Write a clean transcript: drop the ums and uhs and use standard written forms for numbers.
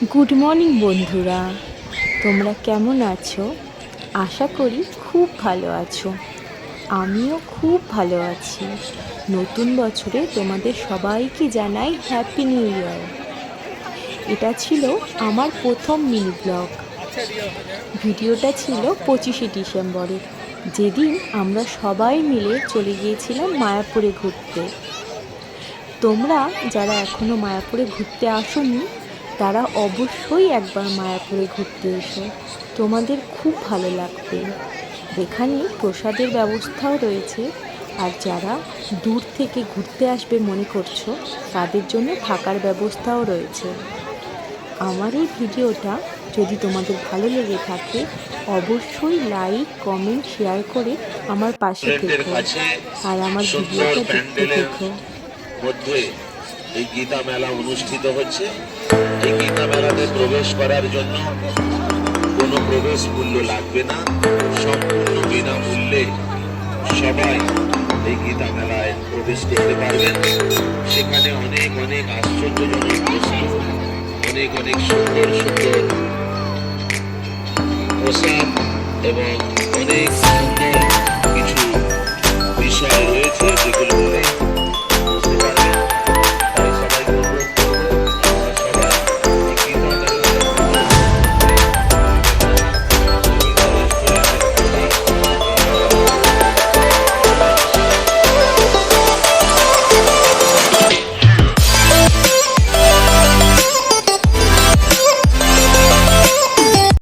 Good morning বন্ধুরা, তোমরা কেমন আছো? আশা করি খুব ভালো আছো। আমিও খুব ভালো আছি। নতুন বছরে তোমাদের সবাইকে জানাই হ্যাপি নিউ ইয়ার। এটা ছিল আমার প্রথম মিনি ব্লগ। ভিডিওটা ছিল 25শে ডিসেম্বরে, যেদিন আমরা সবাই মিলে চলে গিয়েছিলাম মায়াপুরে ঘুরতে। তোমরা যারা এখনও মায়াপুরে ঘুরতে আসোনি, তারা অবশ্যই একবার মায়াপুরে ঘুরতে এসো, তোমাদের খুব ভালো লাগবে। এখানে প্রসাদের ব্যবস্থাও রয়েছে, আর যারা দূর থেকে ঘুরতে আসবে মনে করছো, তাদের জন্য থাকার ব্যবস্থাও রয়েছে। আমার এই ভিডিওটা যদি তোমাদের ভালো লেগে থাকে, অবশ্যই লাইক, কমেন্ট, শেয়ার করে আমার পাশে থেকো আর আমার ভিডিওটা দেখতে থেকো। মধ্যে এই গীতা মেলা অনুষ্ঠিত হচ্ছে। এই গীতা মেলাতে প্রবেশ করার জন্য কোনো প্রবেশ মূল্য লাগবে না, সম্পূর্ণ বিনামূল্যে সবাই এই গীতা মেলায় প্রবেশ করতে পারবেন। সেখানে অনেক অনেক আশ্চর্যজনক বস্তু, অনেক অনেক সুন্দর সুন্দর পোশাক এবং অনেক সুন্দর কিছু বিষয় রয়েছে, যেগুলো